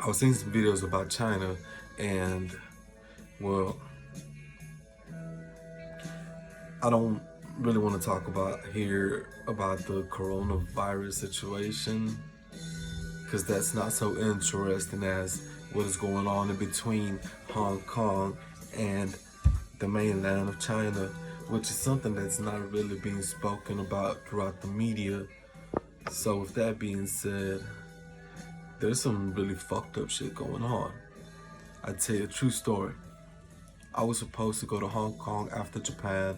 I was seeing some videos about China, and well, I don't really want to talk about here about the coronavirus situation because that's not so interesting as what is going on in between Hong Kong and the mainland of China, which is something that's not really being spoken about throughout the media. So, with that being said, there's some really fucked up shit going on. I'd tell you a true story. I was supposed to go to Hong Kong after Japan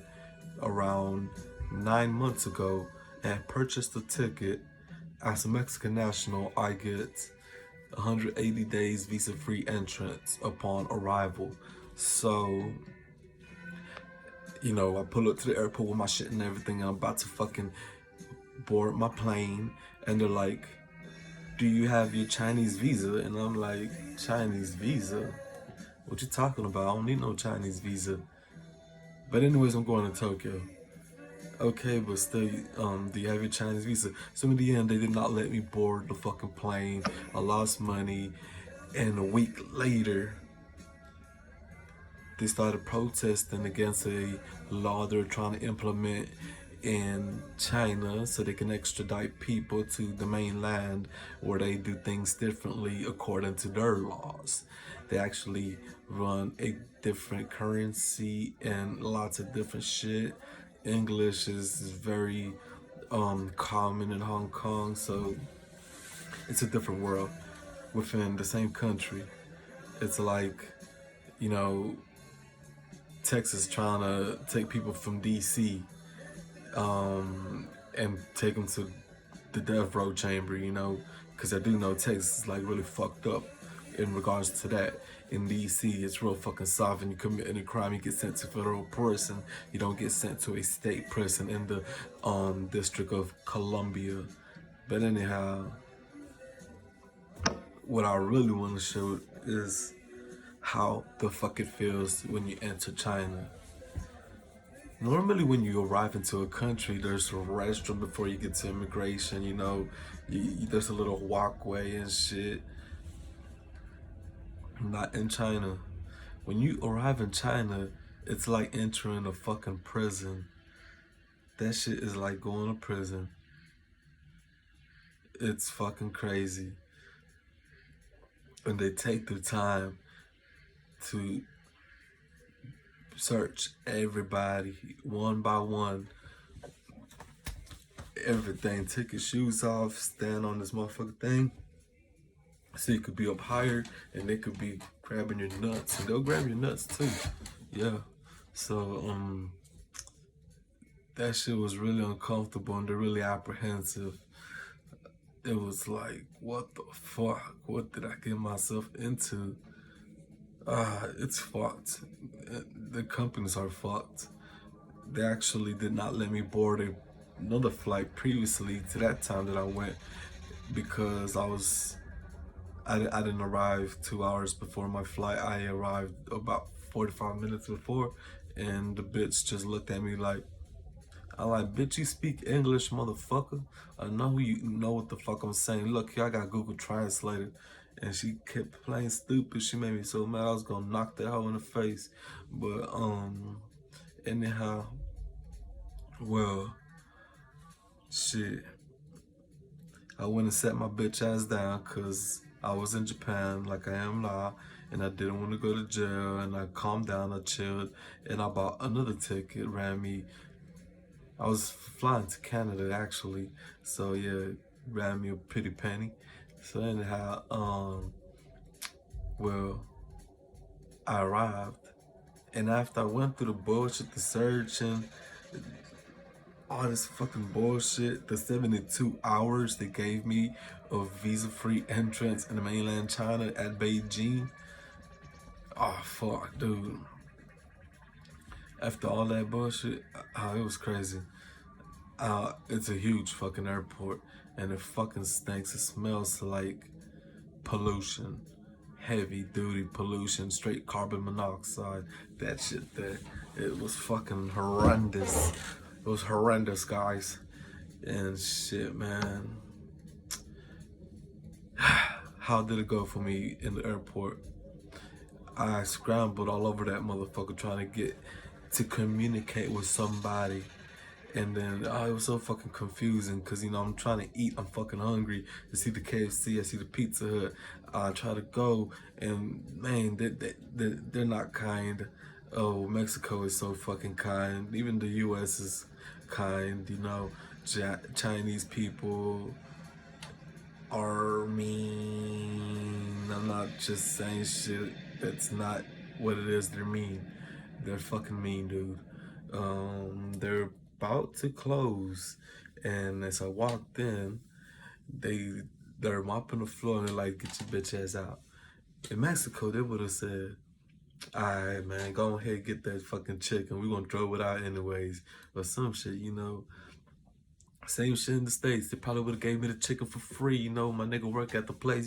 around 9 months ago and purchased a ticket. As a Mexican national, I get 180 days visa-free entrance upon arrival. So, I pull up to the airport with my shit and everything, and I'm about to fucking board my plane, and they're like, "Do you have your Chinese visa?" And I'm like, "Chinese visa? What you talking about? I don't need no Chinese visa." But anyways, I'm going to Tokyo. Okay, but still, do you have your Chinese visa? So in the end, they did not let me board the fucking plane. I lost money, and a week later, they started protesting against a law they're trying to implement in China so they can extradite people to the mainland where they do things differently according to their laws. They actually run a different currency and lots of different shit. English is very common in Hong Kong, so it's a different world within the same country. It's like, you know, Texas trying to take people from DC and take them to the death row chamber, because I do know Texas is like really fucked up in regards to that. In DC, it's real fucking soft, and you commit any crime, you get sent to federal prison. You don't get sent to a state prison in the District of Columbia. But anyhow, what I really want to show is how the fuck it feels when you enter China. Normally, when you arrive into a country, there's a restroom before you get to immigration. There's a little walkway and shit. Not in China. When you arrive in China, it's like entering a fucking prison. That shit is like going to prison. It's fucking crazy. And they take their time to search everybody one by one. Everything. Take your shoes off, stand on this motherfucking thing. So you could be up higher and they could be grabbing your nuts. And they'll grab your nuts too. Yeah. So that shit was really uncomfortable and they're really apprehensive. It was like, what the fuck? What did I get myself into? It's fucked. The companies are fucked. They actually did not let me board another flight previously to that time that I went because I didn't arrive 2 hours before my flight. I arrived about 45 minutes before, and the bitch just looked at me like, I'm like, "Bitch, you speak English, motherfucker? I know you know what the fuck I'm saying. Look here, I got Google Translator." And she kept playing stupid. She made me so mad I was gonna knock that hoe in the face. But anyhow, well, shit. I went and sat my bitch ass down because I was in Japan like I am now, and I didn't want to go to jail, and I calmed down, I chilled, and I bought another ticket, ran me. I was flying to Canada actually, so yeah, ran me a pretty penny. So anyhow, well, I arrived, and after I went through the bullshit, the search and all this fucking bullshit, the 72 hours they gave me of visa-free entrance in the mainland China at Beijing. Oh fuck, dude. After all that bullshit, it was crazy. It's a huge fucking airport, and it fucking stinks. It smells like pollution, heavy duty pollution, straight carbon monoxide. That shit there, it was fucking horrendous. It was horrendous, guys. And shit, man. How did it go for me in the airport? I scrambled all over that motherfucker trying to get to communicate with somebody. And then it was so fucking confusing because, I'm trying to eat. I'm fucking hungry. I see the KFC, I see the Pizza Hut. I try to go, and man, they're not kind. Oh, Mexico is so fucking kind. Even the US is kind, Chinese people are mean. I'm not just saying shit that's not what it is. They're mean. They're fucking mean, dude. They're about to close, and as I walked in, they're mopping the floor and they're like, "Get your bitch ass out." In Mexico, they would have said, "Alright, man, go ahead, get that fucking chicken. We gonna throw it out anyways," or some shit, Same shit in the States. They probably would have gave me the chicken for free. My nigga work at the place.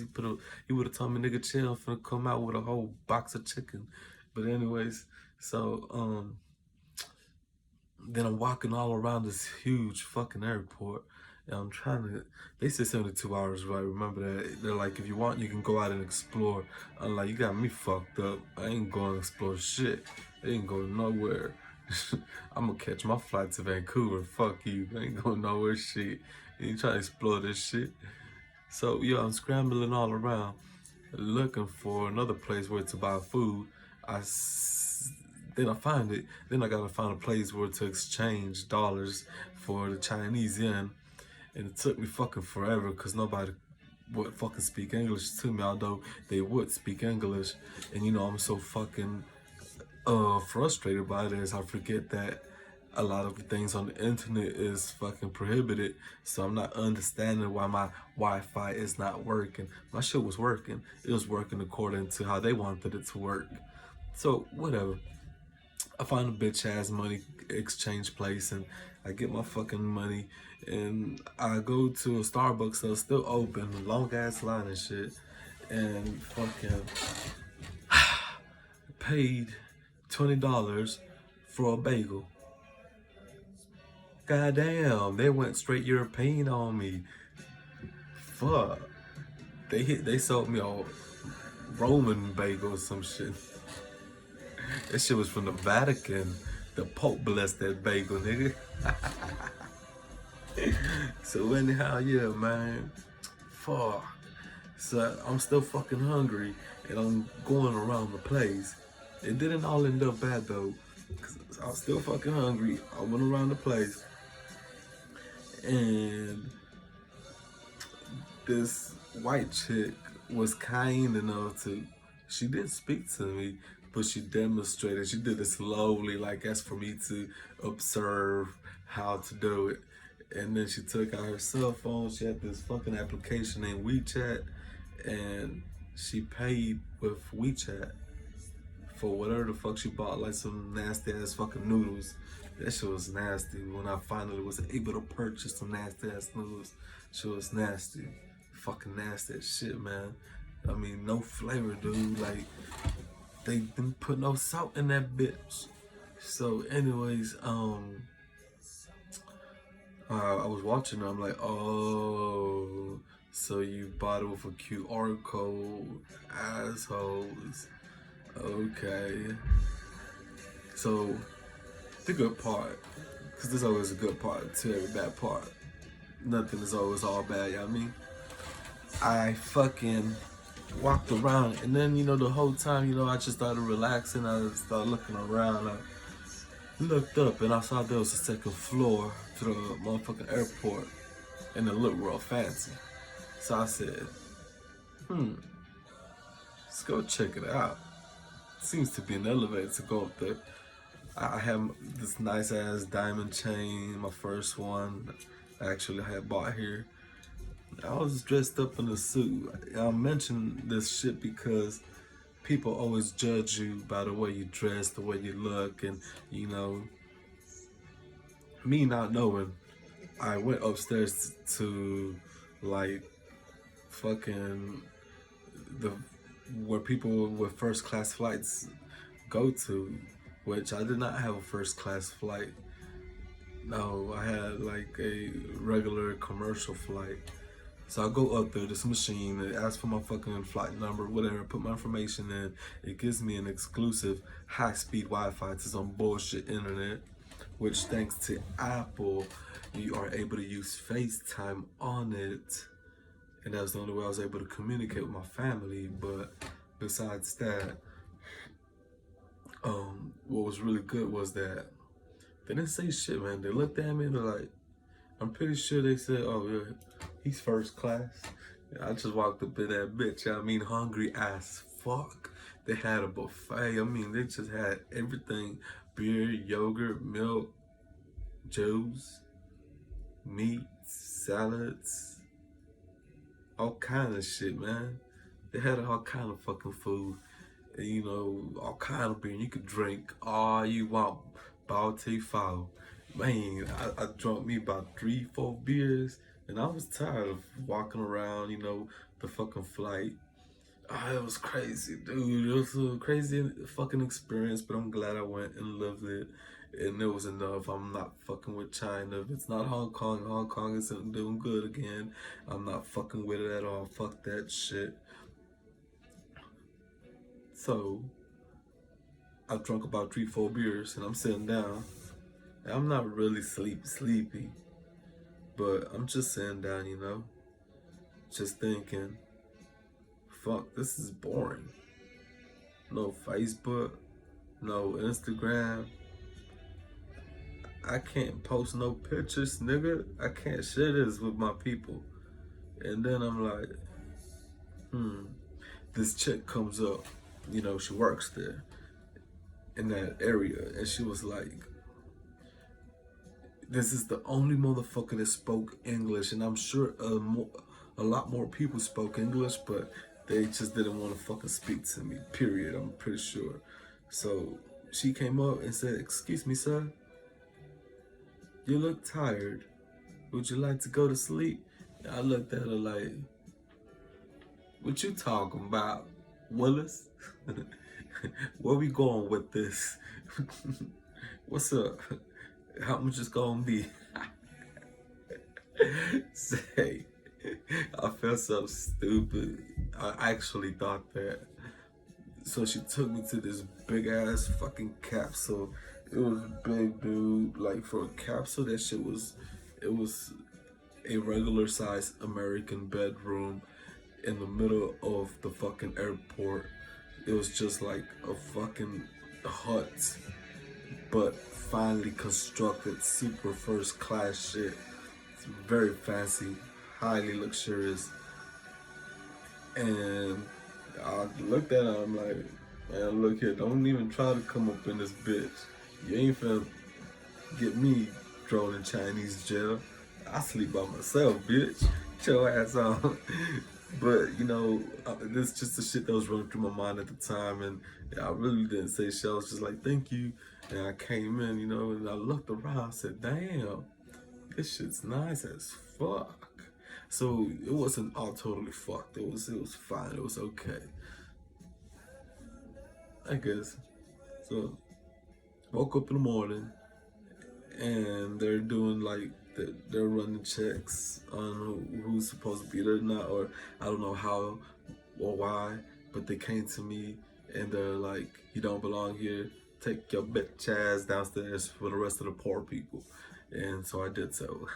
He would have told me, "Nigga, chill, I'm finna come out with a whole box of chicken." But anyways, so then I'm walking all around this huge fucking airport, and I'm trying to. They said 72 hours, right? Remember that? They're like, if you want, you can go out and explore. I'm like, you got me fucked up. I ain't going to explore shit. I ain't going nowhere. I'm gonna catch my flight to Vancouver. Fuck you. I ain't going nowhere. Shit. You ain't trying to explore this shit. So I'm scrambling all around, looking for another place where to buy food. Then I find it. Then I gotta find a place where to exchange dollars for the Chinese yen, and it took me fucking forever because nobody would fucking speak English to me, although they would speak English. And I'm so fucking frustrated by this. I forget that a lot of things on the internet is fucking prohibited, so I'm not understanding why my Wi-Fi is not working. My shit was working. It was working according to how they wanted it to work. So whatever. I find a bitch ass money exchange place, and I get my fucking money, and I go to a Starbucks that's still open, long ass line and shit, and fucking paid $20 for a bagel. Goddamn, they went straight European on me. Fuck. They sold me a Roman bagel or some shit. That shit was from the Vatican. The Pope blessed that bagel, nigga. So anyhow, yeah, man. Fuck. So I'm still fucking hungry, and I'm going around the place. It didn't all end up bad though, cause I was still fucking hungry. I went around the place, and this white chick was kind enough to. She didn't speak to me, but she demonstrated. She did it slowly, like as for me to observe how to do it. And then she took out her cell phone. She had this fucking application named WeChat, and she paid with WeChat for whatever the fuck she bought, like some nasty ass fucking noodles. That shit was nasty. When I finally was able to purchase some nasty ass noodles, shit was nasty. Fucking nasty as shit, man. I mean, no flavor, dude. Like, they didn't put no salt in that bitch. So, anyways, I was watching her. I'm like, oh, so you bought it with a QR code, assholes. Okay. So, the good part, because there's always a good part to every bad part. Nothing is always all bad, you know what I mean? I fucking walked around, and then, the whole time, I just started relaxing. I started looking around. I looked up, and I saw there was a second floor to the motherfucking airport, and it looked real fancy. So I said, let's go check it out. Seems to be an elevator to go up there. I have this nice ass diamond chain, my first one. Actually, I had bought here. I was dressed up in a suit. I mention this shit because people always judge you by the way you dress, the way you look, and me not knowing, I went upstairs to like fucking where people with first class flights go to, which I did not have a first class flight. No, I had like a regular commercial flight. So I go up there, this machine, it asks for my fucking flight number, whatever, put my information in. It gives me an exclusive high-speed Wi-Fi to some bullshit internet, which thanks to Apple, you are able to use FaceTime on it. And that's the only way I was able to communicate with my family. But besides that, what was really good was that they didn't say shit, man. They looked at me and they're like, I'm pretty sure they said, oh yeah, he's first class. I just walked up in that bitch. I mean, hungry as fuck. They had a buffet. I mean, they just had everything: beer, yogurt, milk, juice, meat, salads, all kind of shit, man. They had all kind of fucking food, and you know, all kind of beer. You could drink all you want, Baltic foul. Man, I drunk me about 3, 4 beers, and I was tired of walking around, you know, the fucking flight. Oh, it was crazy, dude. It was a crazy fucking experience, but I'm glad I went and lived it. And it was enough. I'm not fucking with China. If it's not Hong Kong, Hong Kong isn't doing good again. I'm not fucking with it at all. Fuck that shit. So, I drunk about 3, 4 beers, and I'm sitting down. And I'm not really sleepy, but I'm just sitting down, you know, just thinking, fuck, this is boring. No Facebook, no Instagram. I can't post no pictures, nigga. I can't share this with my people. And then I'm like, this chick comes up, you know, she works there in that area, and she was like, this is the only motherfucker that spoke English, and I'm sure a lot more people spoke English, but they just didn't want to fucking speak to me, period, I'm pretty sure. So she came up and said, excuse me, sir, you look tired. Would you like to go to sleep? And I looked at her like, what you talking about, Willis? Where we going with this? What's up? How much it's gonna be? Say, I felt so stupid. I actually thought that. So she took me to this big ass fucking capsule. It was big, dude. Like for a capsule, that shit was, it was a regular size American bedroom in the middle of the fucking airport. It was just like a fucking hut, but finely constructed, super first class shit. It's very fancy, highly luxurious. And I looked at her, I'm like, man, look here, don't even try to come up in this bitch. You ain't finna get me thrown in Chinese jail. I sleep by myself, bitch. Get your ass on. But, you know, this is just the shit that was running through my mind at the time. And I really didn't say shit. I was just like, thank you. And I came in, you know, and I looked around. I said, damn, this shit's nice as fuck. So it wasn't all totally fucked. It was fine. It was okay, I guess. So woke up in the morning, and they're doing like they're running checks on who's supposed to be there or not, or I don't know how or why, but they came to me and they're like, you don't belong here. Take your bitch ass downstairs for the rest of the poor people. And so I did so.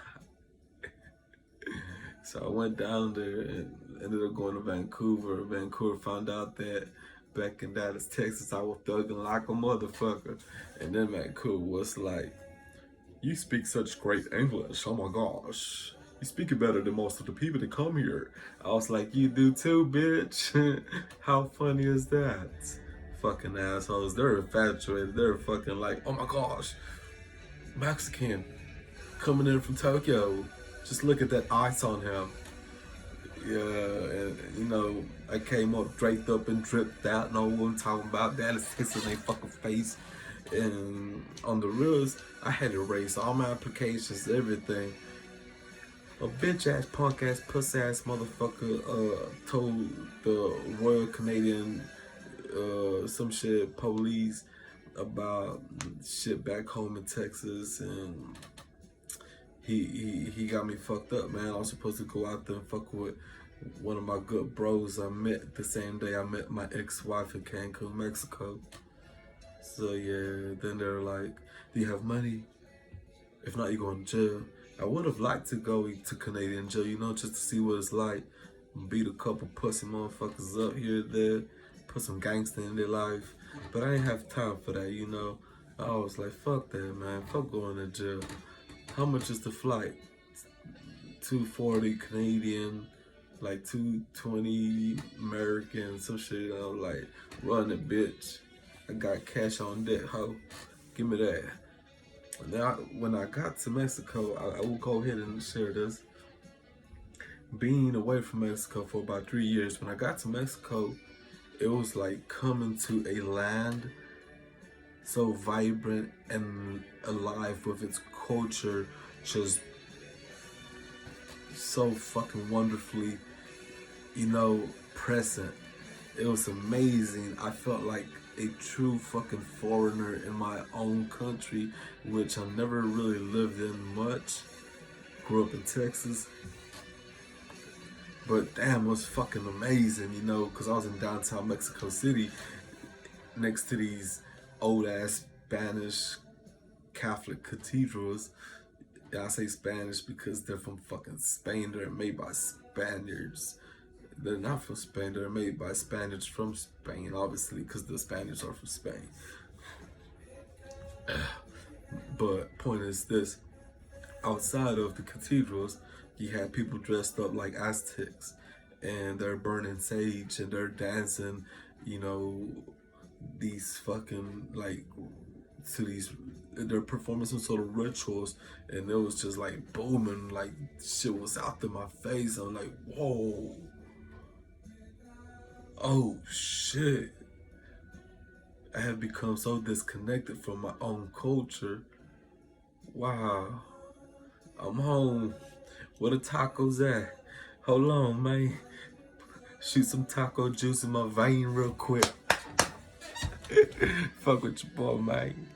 So I went down there and ended up going to Vancouver. Vancouver found out that back in Dallas, Texas, I was thugging like a motherfucker. And then Vancouver was like, you speak such great English, oh my gosh. You speak it better than most of the people that come here. I was like, you do too, bitch. How funny is that? Fucking assholes, they're infatuated. They're fucking like, oh my gosh, Mexican coming in from Tokyo. Just look at that ice on him. Yeah, and you know, I came up draped up and dripped out. No one talking about that. It's kissing their fucking face. And on the reels, I had to erase all my applications, everything. A bitch ass, punk ass, puss ass motherfucker told the Royal Canadian some shit police about shit back home in Texas, and he got me fucked up, man. I was supposed to go out there and fuck with one of my good bros I met the same day I met my ex-wife in Cancun, Mexico. So yeah, then they're like, "Do you have money? If not, you go in jail." I would have liked to go to Canadian jail, you know, just to see what it's like. Beat a couple pussy motherfuckers up here and there, put some gangster in their life. But I didn't have time for that, you know. I was like, fuck that, man. Fuck going to jail. How much is the flight? 240 Canadian, like 220 American, some shit. I was like, run it, bitch. I got cash on deck, ho. Give me that. Now, when I got to Mexico, I will go ahead and share this. Being away from Mexico for about 3 years, when I got to Mexico, it was like coming to a land so vibrant and alive with its culture, just so fucking wonderfully, you know, present. It was amazing. I felt like a true fucking foreigner in my own country, which I never really lived in much. Grew up in Texas. But damn, it was fucking amazing, you know, because I was in downtown Mexico City next to these old ass Spanish Catholic cathedrals. Yeah, I say Spanish because they're from fucking Spain. They're made by Spaniards. They're not from Spain. They're made by Spaniards from Spain, obviously, because the Spaniards are from Spain. But point is this: outside of the cathedrals, you had people dressed up like Aztecs, and they're burning sage and they're dancing, you know, these fucking like to these. They're performing some sort of rituals, and it was just like booming, like shit was out in my face. I'm like, whoa, oh shit. I have become so disconnected from my own culture. Wow. I'm home. Where the tacos at? Hold on, man. Shoot some taco juice in my vein real quick. Fuck with your boy, man.